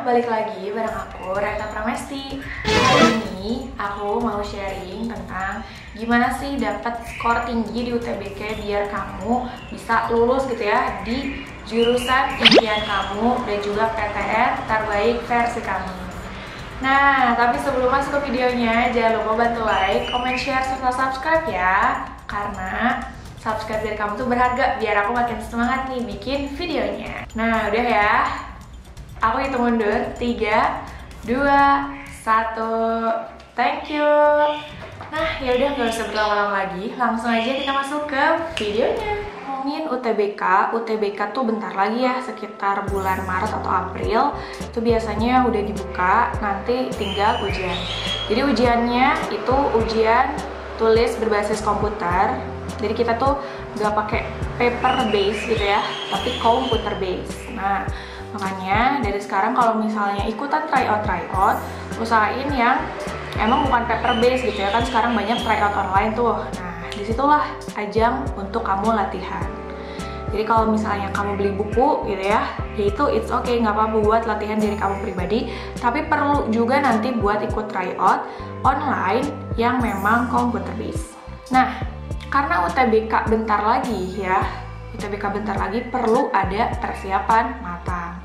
balik lagi bareng aku, Reta Pramesti. Hari ini aku mau sharing tentang gimana sih dapat skor tinggi di UTBK biar kamu bisa lulus gitu ya di jurusan impian kamu dan juga PTN terbaik versi kamu. Nah, tapi sebelum masuk ke videonya, jangan lupa bantu like, comment, share, serta subscribe ya. Karena subscribe dari kamu tuh berharga biar aku makin semangat nih bikin videonya. Nah, udah ya. Aku hitung mundur 3, 2, 1. Thank you. Nah, ya udah nggak usah berlama-lama lagi, langsung aja kita masuk ke videonya. Ngomongin UTBK tuh bentar lagi ya, sekitar bulan Maret atau April itu biasanya udah dibuka, nanti tinggal ujian. Jadi ujiannya itu ujian tulis berbasis komputer. Jadi kita tuh nggak pakai paper base gitu ya, tapi computer base. Nah, makanya dari sekarang kalau misalnya ikutan tryout, usahain yang emang bukan paper base gitu ya, kan sekarang banyak tryout online tuh. Nah, disitulah ajang untuk kamu latihan. Jadi kalau misalnya kamu beli buku gitu ya, itu it's okay, nggak apa-apa buat latihan diri kamu pribadi. Tapi perlu juga nanti buat ikut tryout online yang memang computer base. Nah, karena UTBK bentar lagi ya, perlu ada persiapan matang.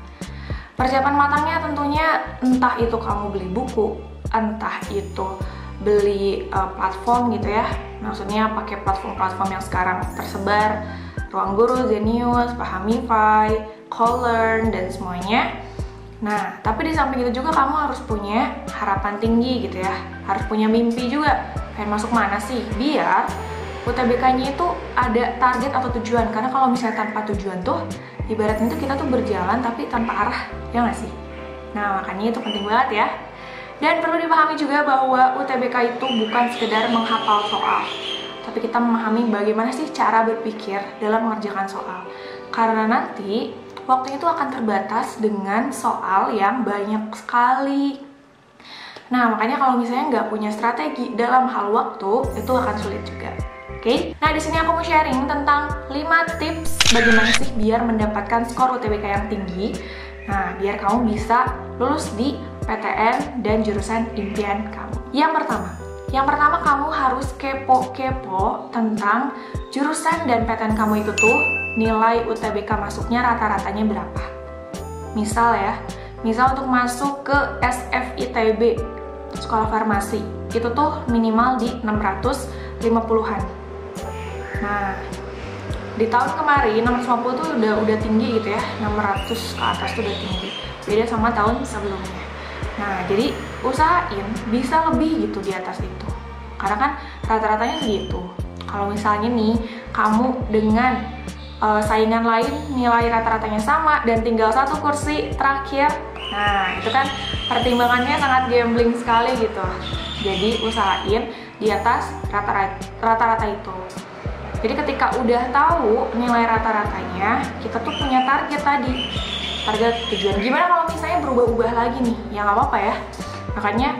Persiapan matangnya tentunya entah itu kamu beli buku, entah itu beli platform gitu ya. Maksudnya pakai platform-platform yang sekarang tersebar, Ruang Guru, Zenius, Pahamify, Calllearn, dan semuanya. Nah, tapi di samping itu juga kamu harus punya harapan tinggi gitu ya. Harus punya mimpi juga. Pengen masuk mana sih? Biar UTBK-nya itu ada target atau tujuan. Karena kalau misalnya tanpa tujuan tuh, ibaratnya itu kita tuh berjalan tapi tanpa arah, ya nggak sih? Nah, makanya itu penting banget ya. Dan perlu dipahami juga bahwa UTBK itu bukan sekedar menghafal soal, tapi kita memahami bagaimana sih cara berpikir dalam mengerjakan soal. Karena nanti waktu itu akan terbatas dengan soal yang banyak sekali. Nah, makanya kalau misalnya nggak punya strategi dalam hal waktu, itu akan sulit juga. Oke? Nah, di sini aku mau sharing tentang 5 tips bagaimana sih biar mendapatkan skor UTBK yang tinggi. Nah, biar kamu bisa lulus di PTN dan jurusan impian kamu. Yang pertama kamu harus kepo tentang jurusan dan PTN kamu itu tuh nilai UTBK masuknya rata-ratanya berapa. Misal untuk masuk ke SFITB, Sekolah Farmasi, itu tuh minimal di 650-an. Nah, di tahun kemarin 650 tuh udah tinggi gitu ya, 600 ke atas tuh udah tinggi. Beda sama tahun sebelumnya. Nah, jadi usahain bisa lebih gitu di atas itu. Karena kan rata-ratanya segitu. Kalau misalnya nih, kamu dengan saingan lain nilai rata-ratanya sama dan tinggal satu kursi terakhir, nah itu kan pertimbangannya sangat gambling sekali gitu. Jadi usahain di atas rata-rata itu. Jadi ketika udah tahu nilai rata-ratanya, kita tuh punya target tujuan. Gimana kalau misalnya berubah-ubah lagi nih? Ya nggak apa-apa ya. Makanya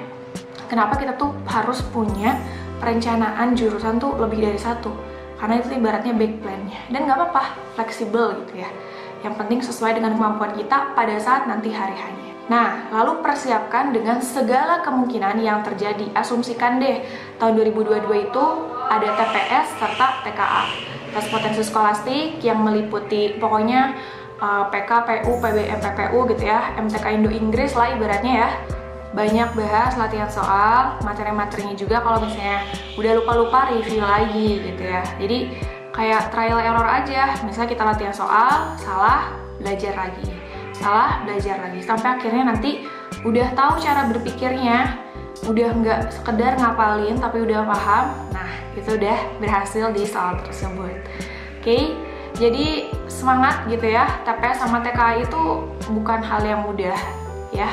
kenapa kita tuh harus punya perencanaan jurusan tuh lebih dari satu. Karena itu ibaratnya back plan-nya. Dan nggak apa-apa, fleksibel gitu ya. Yang penting sesuai dengan kemampuan kita pada saat nanti hari-harinya. Nah, lalu persiapkan dengan segala kemungkinan yang terjadi. Asumsikan deh, tahun 2022 itu ada TPS serta TKA, tes potensi skolastik yang meliputi pokoknya PK, PU, PBM, PPU gitu ya, MTK Indo Inggris lah ibaratnya ya. Banyak bahas latihan soal, materi-materinya juga kalau misalnya udah lupa-lupa review lagi gitu ya. Jadi kayak trial error aja, misalnya kita latihan soal, salah, belajar lagi, sampai akhirnya nanti udah tahu cara berpikirnya, udah nggak sekedar ngapalin tapi udah paham. Nah, itu udah berhasil di soal tersebut. Oke, jadi semangat gitu ya. TPS sama TKA itu bukan hal yang mudah ya,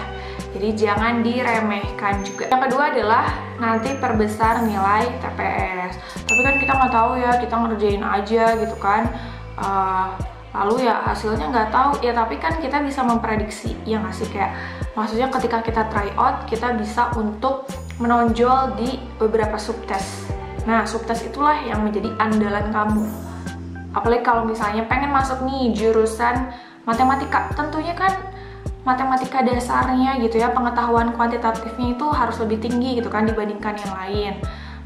jadi jangan diremehkan juga. Yang kedua adalah nanti perbesar nilai TPS. Tapi kan kita nggak tahu ya, kita ngerjain aja gitu kan, lalu ya hasilnya nggak tahu ya. Tapi kan kita bisa memprediksi, ya nggak sih? Kayak maksudnya ketika kita try out, kita bisa untuk menonjol di beberapa subtes. Nah, subtes itulah yang menjadi andalan kamu. Apalagi kalau misalnya pengen masuk nih jurusan matematika, tentunya kan matematika dasarnya gitu ya, pengetahuan kuantitatifnya itu harus lebih tinggi gitu kan dibandingkan yang lain.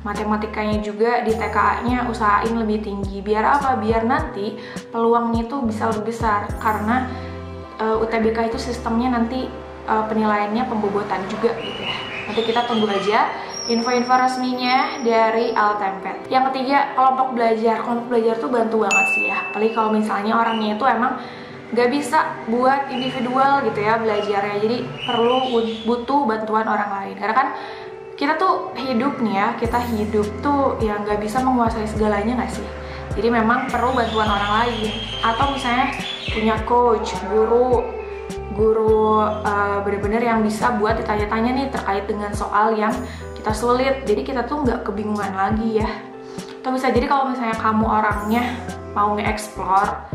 Matematikanya juga di TKA-nya usahain lebih tinggi. Biar apa? Biar nanti peluangnya itu bisa lebih besar, karena UTBK itu sistemnya nanti penilaiannya pembobotan juga gitu ya. Nanti kita tunggu aja info-info resminya dari Altempet. Yang ketiga, kelompok belajar. Kelompok belajar tuh bantu banget sih ya, apalagi kalau misalnya orangnya itu emang gak bisa buat individual gitu ya belajarnya, jadi butuh bantuan orang lain. Karena kan kita tuh hidup nih ya, kita hidup tuh yang gak bisa menguasai segalanya gak sih? Jadi memang perlu bantuan orang lain. Atau misalnya punya coach, guru bener-bener yang bisa buat ditanya-tanya nih terkait dengan soal yang kita sulit. Jadi kita tuh nggak kebingungan lagi ya. Atau bisa jadi kalau misalnya kamu orangnya mau nge-explore,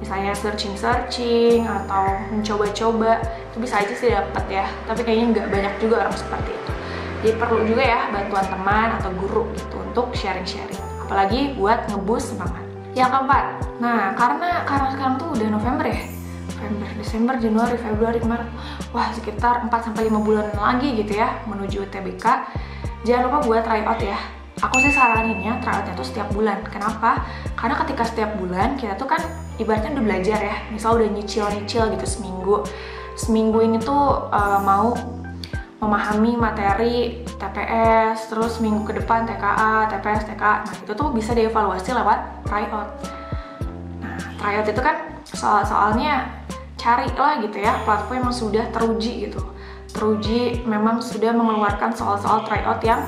misalnya searching atau mencoba-coba, itu bisa aja sih dapet ya. Tapi kayaknya nggak banyak juga orang seperti itu. Jadi perlu juga ya bantuan teman atau guru gitu untuk sharing-sharing. Apalagi buat ngeboost semangat. Yang keempat, nah karena sekarang tuh udah November ya, November, Desember, Januari, Februari, Maret, wah sekitar 4-5 bulan lagi gitu ya menuju UTBK. Jangan lupa buat tryout ya. Aku sih saranin ya tryoutnya tuh setiap bulan. Kenapa? Karena ketika setiap bulan kita tuh kan ibaratnya udah belajar ya. Misal udah nyicil gitu seminggu ini tuh mau memahami materi TPS, terus minggu ke depan TKA, TPS, TKA. Nah itu tuh bisa dievaluasi lewat tryout. Nah tryout itu kan soal-soalnya carilah gitu ya platform yang sudah teruji gitu. Teruji memang sudah mengeluarkan soal-soal tryout yang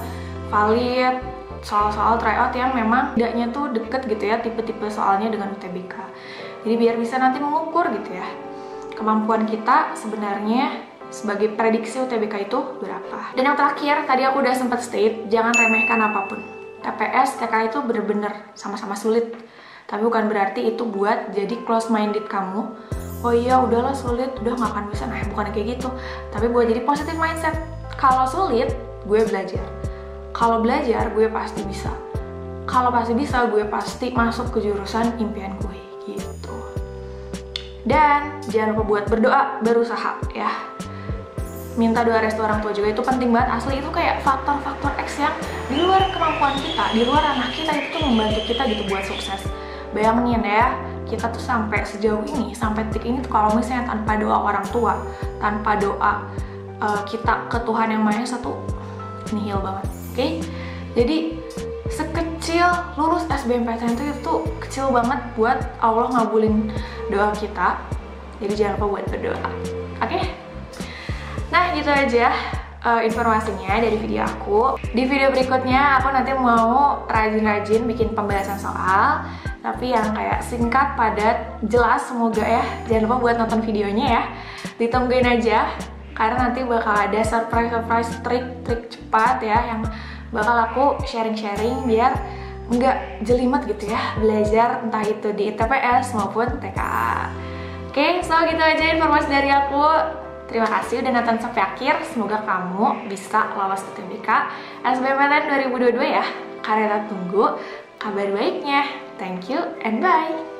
valid, soal-soal tryout yang memang tidaknya tuh deket gitu ya tipe-tipe soalnya dengan UTBK. Jadi biar bisa nanti mengukur gitu ya kemampuan kita sebenarnya sebagai prediksi UTBK itu berapa. Dan yang terakhir, tadi aku udah sempat state, jangan remehkan apapun. TPS, TKA itu bener-bener sama-sama sulit. Tapi bukan berarti itu buat jadi close minded kamu. Oh iya, udahlah sulit, udah gak akan bisa. Nah, bukan kayak gitu. Tapi buat jadi positive mindset. Kalau sulit, gue belajar. Kalau belajar, gue pasti bisa. Kalau pasti bisa, gue pasti masuk ke jurusan impian gue, gitu. Dan jangan lupa buat berdoa, berusaha ya. Minta doa restu orang tua juga itu penting banget. Asli itu kayak faktor-faktor X yang di luar kemampuan kita, di luar ranah kita, itu tuh membantu kita gitu buat sukses. Bayangin ya, kita tuh sampai sejauh ini, sampai detik ini tuh kalau misalnya tanpa doa orang tua, tanpa doa kita ke Tuhan Yang Maha Esa tuh nihil banget. Oke? Jadi sekecil lulus SBMPTN itu kecil banget buat Allah ngabulin doa kita. Jadi jangan lupa buat berdoa. Oke? Nah gitu aja informasinya dari video aku. Di video berikutnya aku nanti mau rajin-rajin bikin pembahasan soal, tapi yang kayak singkat, padat, jelas semoga ya. Jangan lupa buat nonton videonya ya. Ditungguin aja, karena nanti bakal ada surprise trik-trik cepat ya yang bakal aku sharing-sharing biar nggak jelimet gitu ya belajar entah itu di TPS maupun TKA. Oke, so gitu aja informasi dari aku. Terima kasih udah nonton sampai akhir. Semoga kamu bisa lolos UTBK SBMPTN 2022 ya. Karena tunggu kabar baiknya. Thank you and bye.